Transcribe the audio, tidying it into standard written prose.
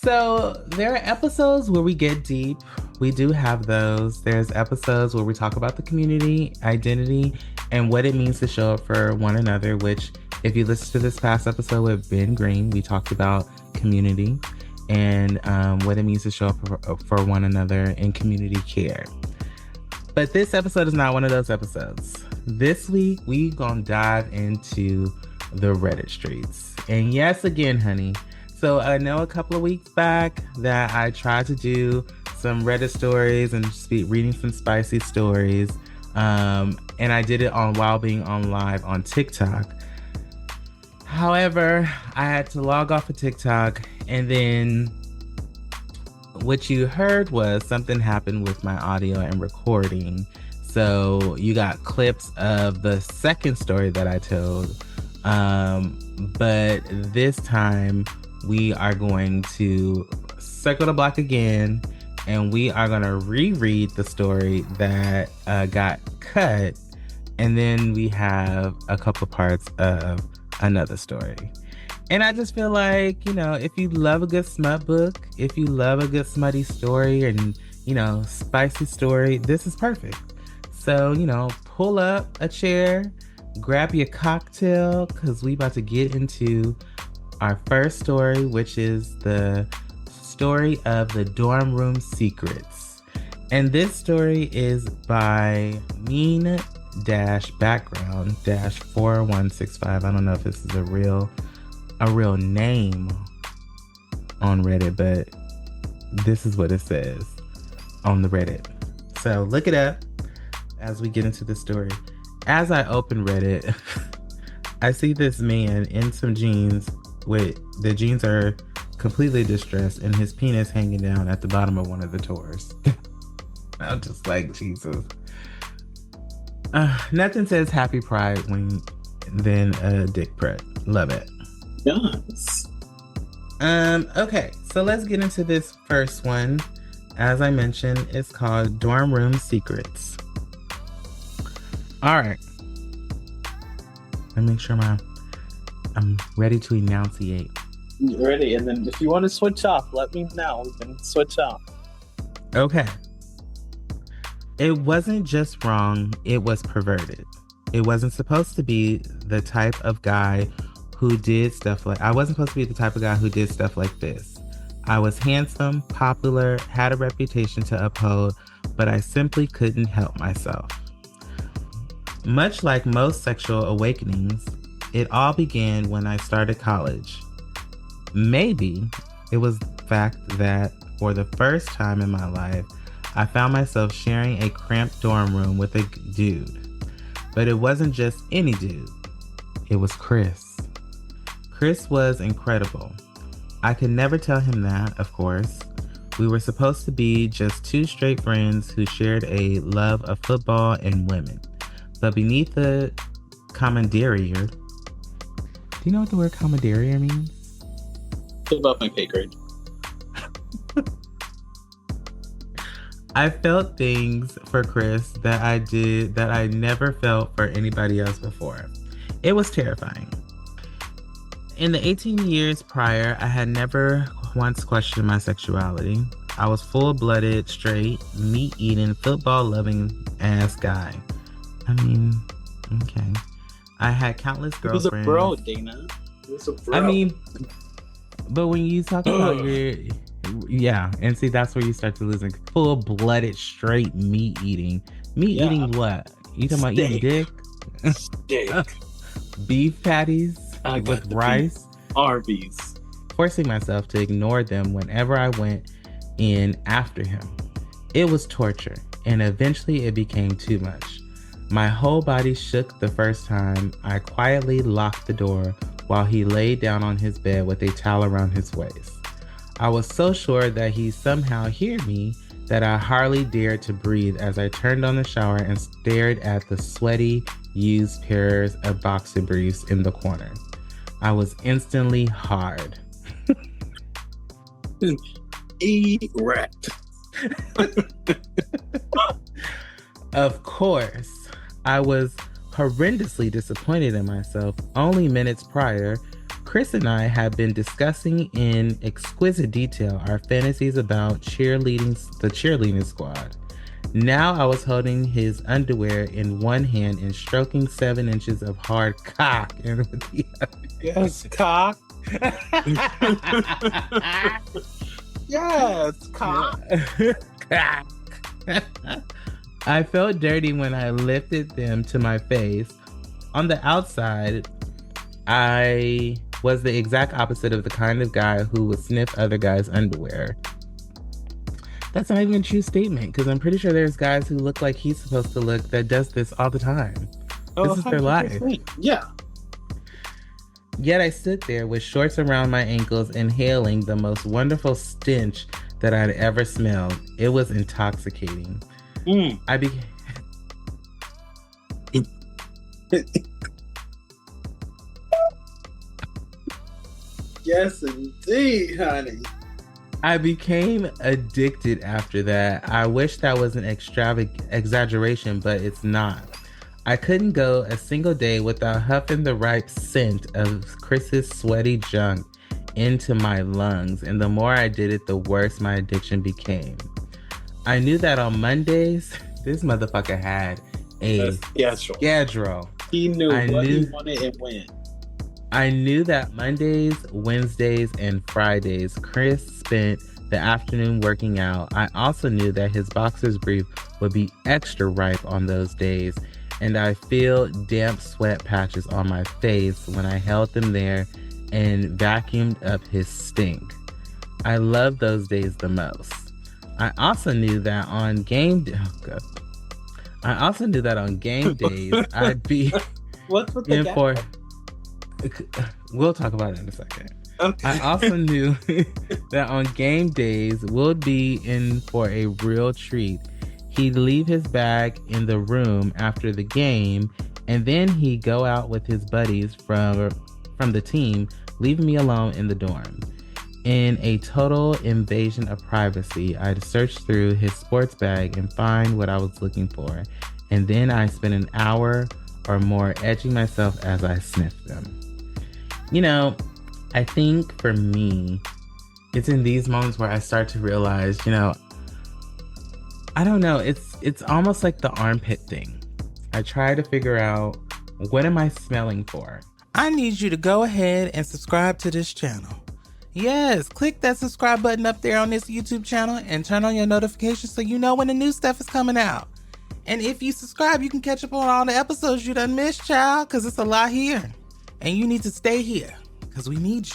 So there are episodes where we get deep. We do have those. There's episodes where we talk about the community, identity, and what it means to show up for one another, which if you listen to this past episode with Ben Green, we talked about community and what it means to show up for one another in community care. But this episode is not one of those episodes. This week, we gonna dive into the Reddit streets. And yes, again, honey. So I know a couple of weeks back that I tried to do some Reddit stories and reading some spicy stories. And I did it while being on live on TikTok. However, I had to log off of TikTok, and then what you heard was something happened with my audio and recording. So you got clips of the second story that I told. But this time we are going to circle the block again, and we are going to reread the story that got cut. And then we have a couple parts of another story. And I just feel like, if you love a good smut book, if you love a good smutty story and, spicy story, this is perfect. So, pull up a chair, grab your cocktail, because we about to get into our first story, which is the story of the dorm room secrets. And this story is by mean-background-4165. I don't know if this is a real name on Reddit, but this is what it says on the Reddit. So look it up as we get into the story. As I open Reddit, I see this man in some jeans with the jeans are completely distressed and his penis hanging down at the bottom of one of the tours. I'm just like, Jesus. Nothing says happy pride than a dick prep. Love it. Yes. Okay, so let's get into this first one. As I mentioned, it's called Dorm Room Secrets. All right. Let me make sure I'm ready to enunciate. Ready, and then if you want to switch off, let me know. We can switch off. Okay. It wasn't just wrong, it was perverted. It wasn't supposed to be the type of guy who did stuff like... I wasn't supposed to be the type of guy who did stuff like this. I was handsome, popular, had a reputation to uphold, but I simply couldn't help myself. Much like most sexual awakenings, it all began when I started college. Maybe it was the fact that for the first time in my life, I found myself sharing a cramped dorm room with a dude. But it wasn't just any dude. It was Chris. Chris was incredible. I could never tell him that, of course. We were supposed to be just two straight friends who shared a love of football and women. But beneath the commanderia... Do you know what the word commanderia means? It's above my pay grade. I felt things for Chris that I never felt for anybody else before. It was terrifying. In the 18 years prior, I had never once questioned my sexuality. I was full-blooded, straight, meat-eating, football-loving ass guy. I mean, okay. I had countless girlfriends. It was a bro, Dana. It was a bro. I mean, but when you talk about your... Yeah, and see, that's where you start to lose it. Full-blooded, straight meat-eating. Meat-eating what? You talking about eating dick? Steak. Beef patties with rice? Arby's. Forcing myself to ignore them whenever I went in after him. It was torture, and eventually it became too much. My whole body shook the first time I quietly locked the door while he laid down on his bed with a towel around his waist. I was so sure that he'd somehow hear me that I hardly dared to breathe as I turned on the shower and stared at the sweaty, used pairs of boxer briefs in the corner. I was instantly hard. Erect. Of course, I was horrendously disappointed in myself. Only minutes prior, Chris and I have been discussing in exquisite detail our fantasies about the cheerleading squad. Now I was holding his underwear in one hand and stroking 7 inches of hard cock in with the other. Yes, cock. Yes, cock. Cock. I felt dirty when I lifted them to my face. On the outside, I was the exact opposite of the kind of guy who would sniff other guys' underwear. That's not even a true statement, because I'm pretty sure there's guys who look like he's supposed to look that does this all the time. This is their life. Yeah. Yet I stood there with shorts around my ankles, inhaling the most wonderful stench that I'd ever smelled. It was intoxicating. I became... Yes, indeed, honey. I became addicted after that. I wish that was an exaggeration, but it's not. I couldn't go a single day without huffing the ripe scent of Chris's sweaty junk into my lungs, and the more I did it, the worse my addiction became. I knew that on Mondays, this motherfucker had a schedule. He knew what he wanted and when. I knew that Mondays, Wednesdays, and Fridays, Chris spent the afternoon working out. I also knew that his boxer's brief would be extra ripe on those days, and I feel damp sweat patches on my face when I held them there and vacuumed up his stink. I loved those days the most. I also knew that on game days, I'd be What's with the for. We'll talk about it in a second. Okay. I also knew that on game days, we'll be in for a real treat. He'd leave his bag in the room after the game, and then he'd go out with his buddies from the team, leaving me alone in the dorm. In a total invasion of privacy, I'd search through his sports bag and find what I was looking for, and then I spent an hour or more edging myself as I sniffed them. You know, I think for me, it's in these moments where I start to realize, I don't know, it's almost like the armpit thing. I try to figure out, what am I smelling for? I need you to go ahead and subscribe to this channel. Yes, click that subscribe button up there on this YouTube channel and turn on your notifications so you know when the new stuff is coming out. And if you subscribe, you can catch up on all the episodes you done missed, child, because it's a lot here. And you need to stay here, because we need you.